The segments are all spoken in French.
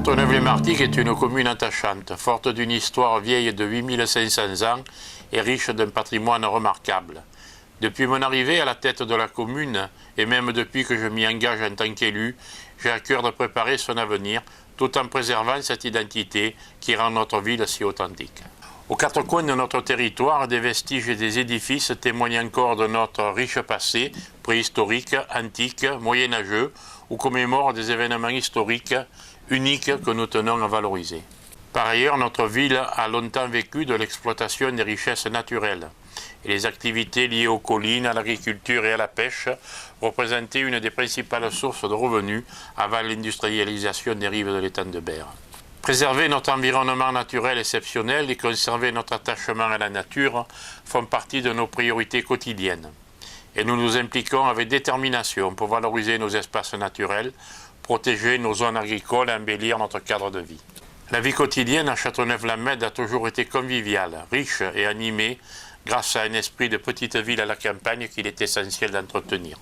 Châteauneuf-les-Martigues est une commune attachante, forte d'une histoire vieille de 8500 ans et riche d'un patrimoine remarquable. Depuis mon arrivée à la tête de la commune, et même depuis que je m'y engage en tant qu'élu, j'ai à cœur de préparer son avenir, tout en préservant cette identité qui rend notre ville si authentique. Aux quatre coins de notre territoire, des vestiges et des édifices témoignent encore de notre riche passé, préhistorique, antique, moyenâgeux, ou commémorent des événements historiques uniques que nous tenons à valoriser. Par ailleurs, notre ville a longtemps vécu de l'exploitation des richesses naturelles, et les activités liées aux collines, à l'agriculture et à la pêche représentaient une des principales sources de revenus avant l'industrialisation des rives de l'étang de Berre. Préserver notre environnement naturel exceptionnel et conserver notre attachement à la nature font partie de nos priorités quotidiennes. Et nous nous impliquons avec détermination pour valoriser nos espaces naturels, protéger nos zones agricoles et embellir notre cadre de vie. La vie quotidienne à Châteauneuf-la-Mède a toujours été conviviale, riche et animée grâce à un esprit de petite ville à la campagne qu'il est essentiel d'entretenir.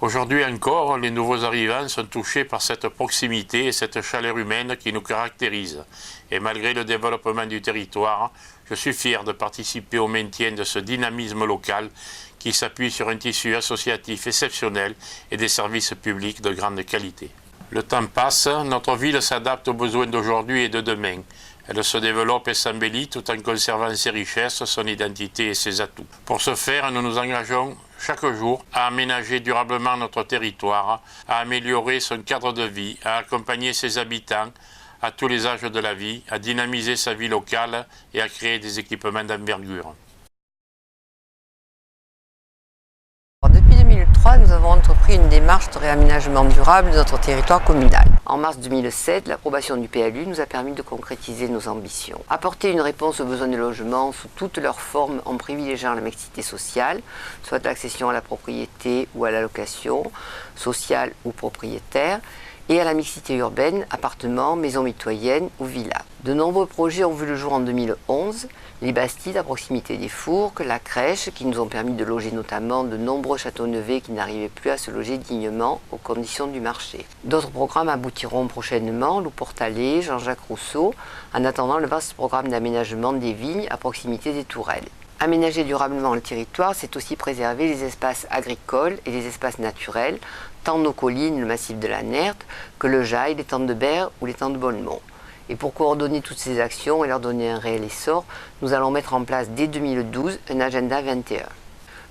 Aujourd'hui encore, les nouveaux arrivants sont touchés par cette proximité et cette chaleur humaine qui nous caractérise. Et malgré le développement du territoire, je suis fier de participer au maintien de ce dynamisme local qui s'appuie sur un tissu associatif exceptionnel et des services publics de grande qualité. Le temps passe, notre ville s'adapte aux besoins d'aujourd'hui et de demain. Elle se développe et s'embellit tout en conservant ses richesses, son identité et ses atouts. Pour ce faire, nous nous engageons chaque jour à aménager durablement notre territoire, à améliorer son cadre de vie, à accompagner ses habitants à tous les âges de la vie, à dynamiser sa vie locale et à créer des équipements d'envergure. Depuis 2003, nous avons entrepris une démarche de réaménagement durable de notre territoire communal. En mars 2007, l'approbation du PLU nous a permis de concrétiser nos ambitions. Apporter une réponse aux besoins de logement sous toutes leurs formes en privilégiant la mixité sociale, soit l'accession à la propriété ou à la location, sociale ou propriétaire, et à la mixité urbaine, appartements, maisons mitoyennes ou villas. De nombreux projets ont vu le jour en 2011, les Bastides à proximité des Fourques, la crèche, qui nous ont permis de loger notamment de nombreux Châteauneuvais qui n'arrivaient plus à se loger dignement aux conditions du marché. D'autres programmes aboutiront prochainement, Loup Portalet, Jean-Jacques Rousseau, en attendant le vaste programme d'aménagement des vignes à proximité des Tourelles. Aménager durablement le territoire, c'est aussi préserver les espaces agricoles et les espaces naturels, tant nos collines, le massif de la Nerte, que le Jaille, l'étang de Berre ou l'étang de Bolmont. Et pour coordonner toutes ces actions et leur donner un réel essor, nous allons mettre en place dès 2012 un agenda 21.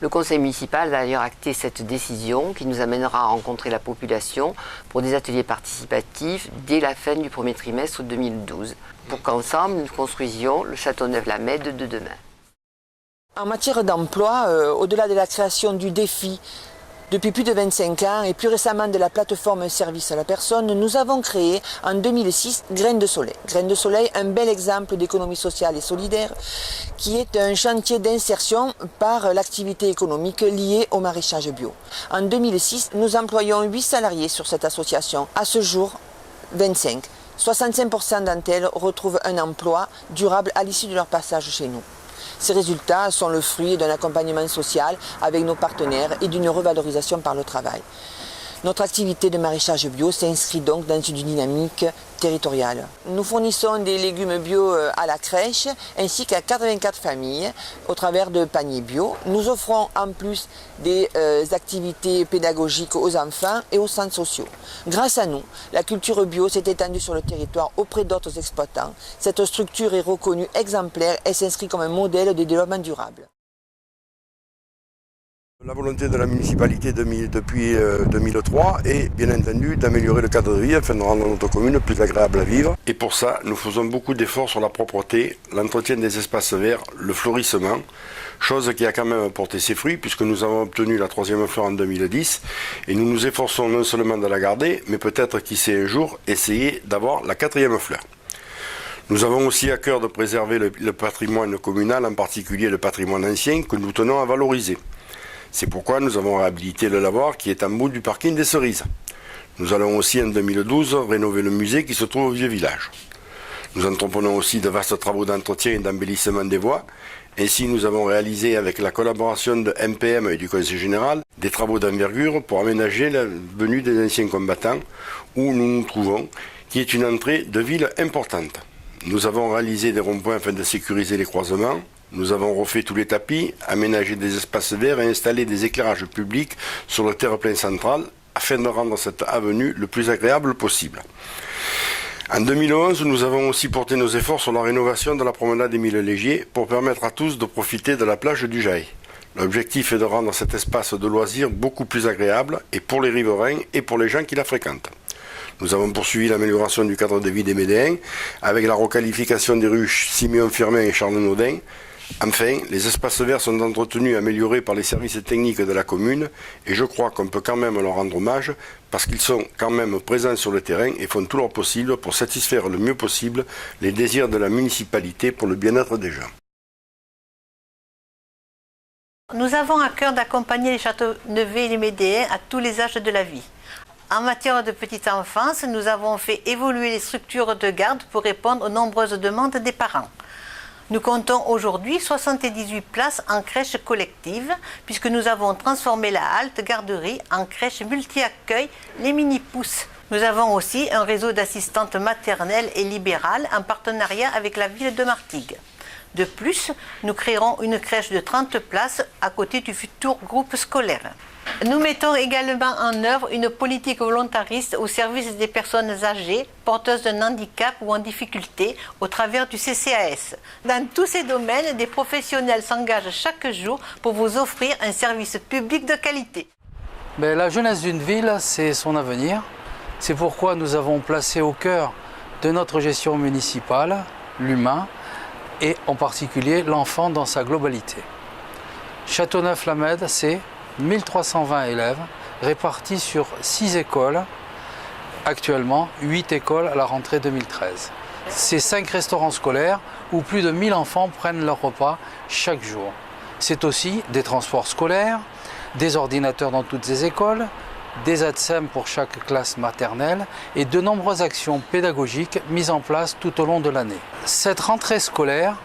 Le conseil municipal a d'ailleurs acté cette décision qui nous amènera à rencontrer la population pour des ateliers participatifs dès la fin du premier trimestre 2012, pour qu'ensemble nous construisions le Châteauneuf-la-Mède de demain. En matière d'emploi, au-delà de la création du défi depuis plus de 25 ans et plus récemment de la plateforme service à la personne, nous avons créé en 2006 Graines de Soleil. Graines de Soleil, un bel exemple d'économie sociale et solidaire qui est un chantier d'insertion par l'activité économique liée au maraîchage bio. En 2006, nous employons 8 salariés sur cette association. À ce jour, 25. 65% d'entre elles retrouvent un emploi durable à l'issue de leur passage chez nous. Ces résultats sont le fruit d'un accompagnement social avec nos partenaires et d'une revalorisation par le travail. Notre activité de maraîchage bio s'inscrit donc dans une dynamique territoriale. Nous fournissons des légumes bio à la crèche ainsi qu'à 84 familles au travers de paniers bio. Nous offrons en plus des activités pédagogiques aux enfants et aux centres sociaux. Grâce à nous, la culture bio s'est étendue sur le territoire auprès d'autres exploitants. Cette structure est reconnue exemplaire et s'inscrit comme un modèle de développement durable. La volonté de la municipalité depuis 2003 est bien entendu d'améliorer le cadre de vie afin de rendre notre commune plus agréable à vivre. Et pour ça, nous faisons beaucoup d'efforts sur la propreté, l'entretien des espaces verts, le fleurissement, chose qui a quand même porté ses fruits puisque nous avons obtenu la 3e fleur en 2010 et nous nous efforçons non seulement de la garder, mais peut-être qui sait un jour essayer d'avoir la 4e fleur. Nous avons aussi à cœur de préserver le patrimoine communal, en particulier le patrimoine ancien que nous tenons à valoriser. C'est pourquoi nous avons réhabilité le lavoir qui est en bout du parking des Cerises. Nous allons aussi en 2012 rénover le musée qui se trouve au vieux village. Nous entreprenons aussi de vastes travaux d'entretien et d'embellissement des voies. Ainsi, nous avons réalisé avec la collaboration de MPM et du Conseil général des travaux d'envergure pour aménager la venue des anciens combattants où nous nous trouvons, qui est une entrée de ville importante. Nous avons réalisé des ronds-points afin de sécuriser les croisements. Nous avons refait tous les tapis, aménagé des espaces verts et installé des éclairages publics sur le terre-plein central afin de rendre cette avenue le plus agréable possible. En 2011, nous avons aussi porté nos efforts sur la rénovation de la promenade Émile Légier pour permettre à tous de profiter de la plage du Jaï. L'objectif est de rendre cet espace de loisirs beaucoup plus agréable et pour les riverains et pour les gens qui la fréquentent. Nous avons poursuivi l'amélioration du cadre de vie des Médéens avec la requalification des rues Siméon Firmin et Charles Naudin. Enfin, les espaces verts sont entretenus et améliorés par les services techniques de la commune et je crois qu'on peut quand même leur rendre hommage parce qu'ils sont quand même présents sur le terrain et font tout leur possible pour satisfaire le mieux possible les désirs de la municipalité pour le bien-être des gens. Nous avons à cœur d'accompagner les Châteauneufais et les Médéens à tous les âges de la vie. En matière de petite enfance, nous avons fait évoluer les structures de garde pour répondre aux nombreuses demandes des parents. Nous comptons aujourd'hui 78 places en crèche collective, puisque nous avons transformé la halte garderie en crèche multi-accueil, les mini-pousses. Nous avons aussi un réseau d'assistantes maternelles et libérales en partenariat avec la ville de Martigues. De plus, nous créerons une crèche de 30 places à côté du futur groupe scolaire. Nous mettons également en œuvre une politique volontariste au service des personnes âgées, porteuses d'un handicap ou en difficulté, au travers du CCAS. Dans tous ces domaines, des professionnels s'engagent chaque jour pour vous offrir un service public de qualité. La jeunesse d'une ville, c'est son avenir. C'est pourquoi nous avons placé au cœur de notre gestion municipale l'humain et en particulier l'enfant dans sa globalité. Châteauneuf-la-Mède, c'est 1320 élèves répartis sur 6 écoles, actuellement 8 écoles à la rentrée 2013. C'est 5 restaurants scolaires où plus de 1000 enfants prennent leur repas chaque jour. C'est aussi des transports scolaires, des ordinateurs dans toutes les écoles, des ATSEM pour chaque classe maternelle et de nombreuses actions pédagogiques mises en place tout au long de l'année. Cette rentrée scolaire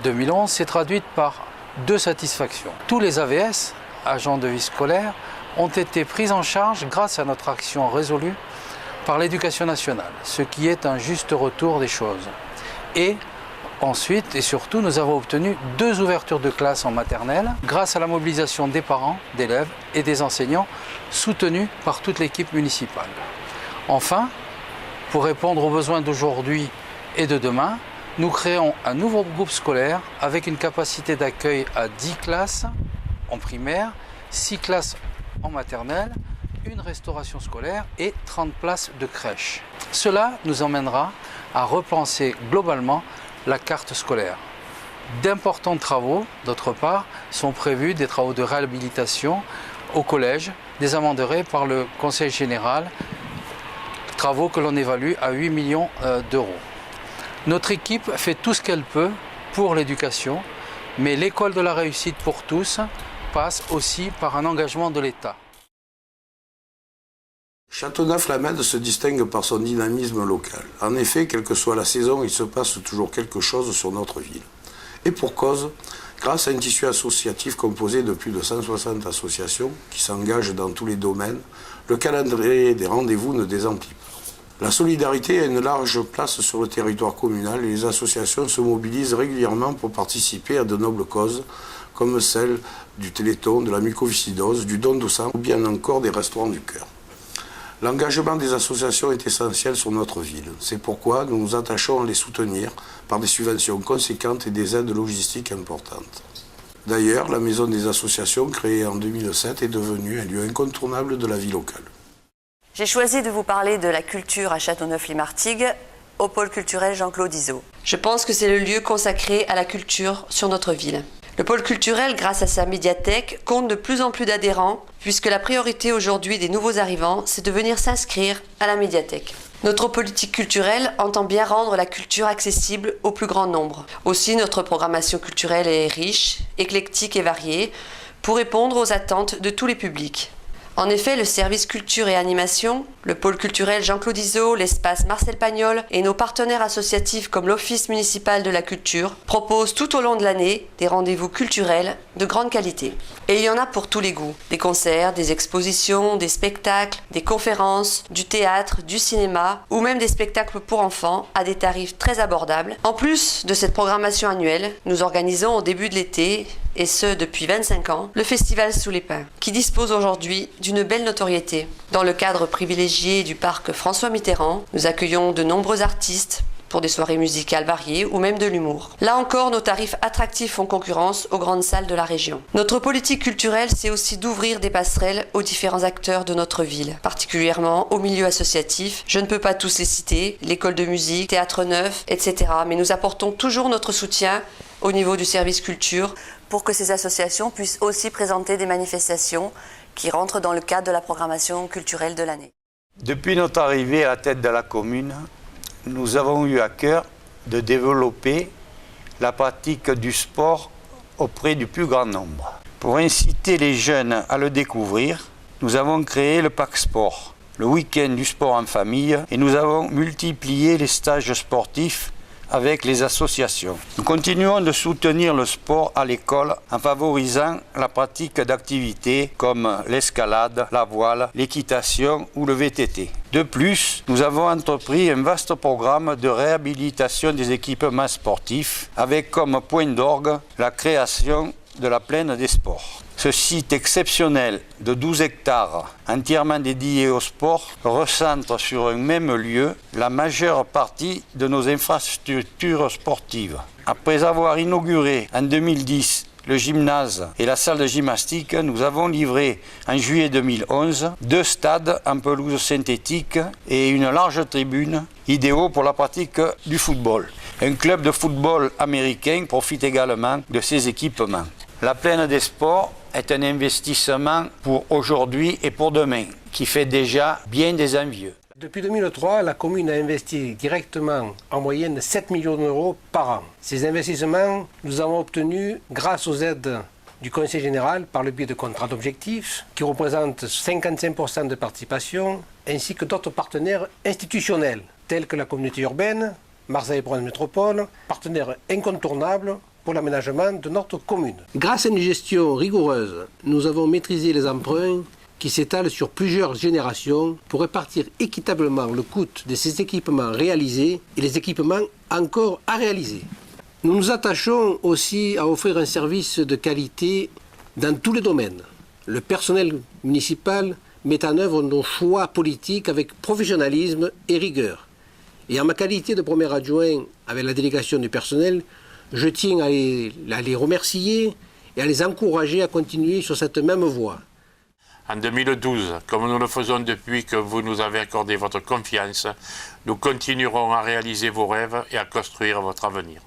2011 s'est traduite par 2 satisfactions. Tous les AVS, agents de vie scolaire, ont été pris en charge grâce à notre action résolue par l'Éducation nationale, ce qui est un juste retour des choses. Et ensuite et surtout, nous avons obtenu 2 ouvertures de classes en maternelle grâce à la mobilisation des parents, d'élèves et des enseignants soutenus par toute l'équipe municipale. Enfin, pour répondre aux besoins d'aujourd'hui et de demain, nous créons un nouveau groupe scolaire avec une capacité d'accueil à 10 classes en primaire, 6 classes en maternelle, une restauration scolaire et 30 places de crèche. Cela nous emmènera à repenser globalement la carte scolaire. D'importants travaux, d'autre part, sont prévus, des travaux de réhabilitation au collège, des amenderés par le Conseil général, travaux que l'on évalue à 8 millions d'euros. Notre équipe fait tout ce qu'elle peut pour l'éducation, mais l'école de la réussite pour tous passe aussi par un engagement de l'État. Châteauneuf-la-Mède se distingue par son dynamisme local. En effet, quelle que soit la saison, il se passe toujours quelque chose sur notre ville. Et pour cause, grâce à un tissu associatif composé de plus de 160 associations qui s'engagent dans tous les domaines, le calendrier des rendez-vous ne désemplit pas. La solidarité a une large place sur le territoire communal et les associations se mobilisent régulièrement pour participer à de nobles causes, comme celle du Téléthon, de la mucoviscidose, du don de sang ou bien encore des restaurants du cœur. L'engagement des associations est essentiel sur notre ville. C'est pourquoi nous nous attachons à les soutenir par des subventions conséquentes et des aides logistiques importantes. D'ailleurs, la Maison des associations, créée en 2007, est devenue un lieu incontournable de la vie locale. J'ai choisi de vous parler de la culture à Châteauneuf-les-Martigues, au pôle culturel Jean-Claude Izzo. Je pense que c'est le lieu consacré à la culture sur notre ville. Le pôle culturel, grâce à sa médiathèque, compte de plus en plus d'adhérents, puisque la priorité aujourd'hui des nouveaux arrivants, c'est de venir s'inscrire à la médiathèque. Notre politique culturelle entend bien rendre la culture accessible au plus grand nombre. Aussi, notre programmation culturelle est riche, éclectique et variée, pour répondre aux attentes de tous les publics. En effet, le service culture et animation, le pôle culturel Jean-Claude Izzo, l'espace Marcel Pagnol et nos partenaires associatifs comme l'Office municipal de la culture proposent tout au long de l'année des rendez-vous culturels de grande qualité. Et il y en a pour tous les goûts. Des concerts, des expositions, des spectacles, des conférences, du théâtre, du cinéma ou même des spectacles pour enfants à des tarifs très abordables. En plus de cette programmation annuelle, nous organisons au début de l'été, et ce depuis 25 ans, le Festival Sous les Pins, qui dispose aujourd'hui d'une belle notoriété. Dans le cadre privilégié du parc François Mitterrand, nous accueillons de nombreux artistes pour des soirées musicales variées ou même de l'humour. Là encore, nos tarifs attractifs font concurrence aux grandes salles de la région. Notre politique culturelle, c'est aussi d'ouvrir des passerelles aux différents acteurs de notre ville, particulièrement au milieu associatif. Je ne peux pas tous les citer, l'école de musique, Théâtre Neuf, etc. Mais nous apportons toujours notre soutien au niveau du service culture pour que ces associations puissent aussi présenter des manifestations qui rentrent dans le cadre de la programmation culturelle de l'année. Depuis notre arrivée à la tête de la commune, nous avons eu à cœur de développer la pratique du sport auprès du plus grand nombre. Pour inciter les jeunes à le découvrir, nous avons créé le Pack Sport, le week-end du sport en famille, et nous avons multiplié les stages sportifs avec les associations. Nous continuons de soutenir le sport à l'école en favorisant la pratique d'activités comme l'escalade, la voile, l'équitation ou le VTT. De plus, nous avons entrepris un vaste programme de réhabilitation des équipements sportifs avec comme point d'orgue la création de la Plaine des Sports. Ce site exceptionnel de 12 hectares, entièrement dédié au sport, recentre sur un même lieu la majeure partie de nos infrastructures sportives. Après avoir inauguré en 2010 le gymnase et la salle de gymnastique, nous avons livré en juillet 2011 2 stades en pelouse synthétique et une large tribune, idéaux pour la pratique du football. Un club de football américain profite également de ces équipements. La Plaine des Sports est un investissement pour aujourd'hui et pour demain, qui fait déjà bien des envieux. Depuis 2003, la commune a investi directement en moyenne 7 millions d'euros par an. Ces investissements, nous avons obtenus grâce aux aides du Conseil général par le biais de contrats d'objectifs qui représentent 55% de participation, ainsi que d'autres partenaires institutionnels, tels que la communauté urbaine, Marseille-Provence Métropole, partenaire incontournable pour l'aménagement de notre commune. Grâce à une gestion rigoureuse, nous avons maîtrisé les emprunts qui s'étalent sur plusieurs générations pour répartir équitablement le coût de ces équipements réalisés et les équipements encore à réaliser. Nous nous attachons aussi à offrir un service de qualité dans tous les domaines. Le personnel municipal met en œuvre nos choix politiques avec professionnalisme et rigueur. Et en ma qualité de premier adjoint avec la délégation du personnel, je tiens à les remercier et à les encourager à continuer sur cette même voie. En 2012, comme nous le faisons depuis que vous nous avez accordé votre confiance, nous continuerons à réaliser vos rêves et à construire votre avenir.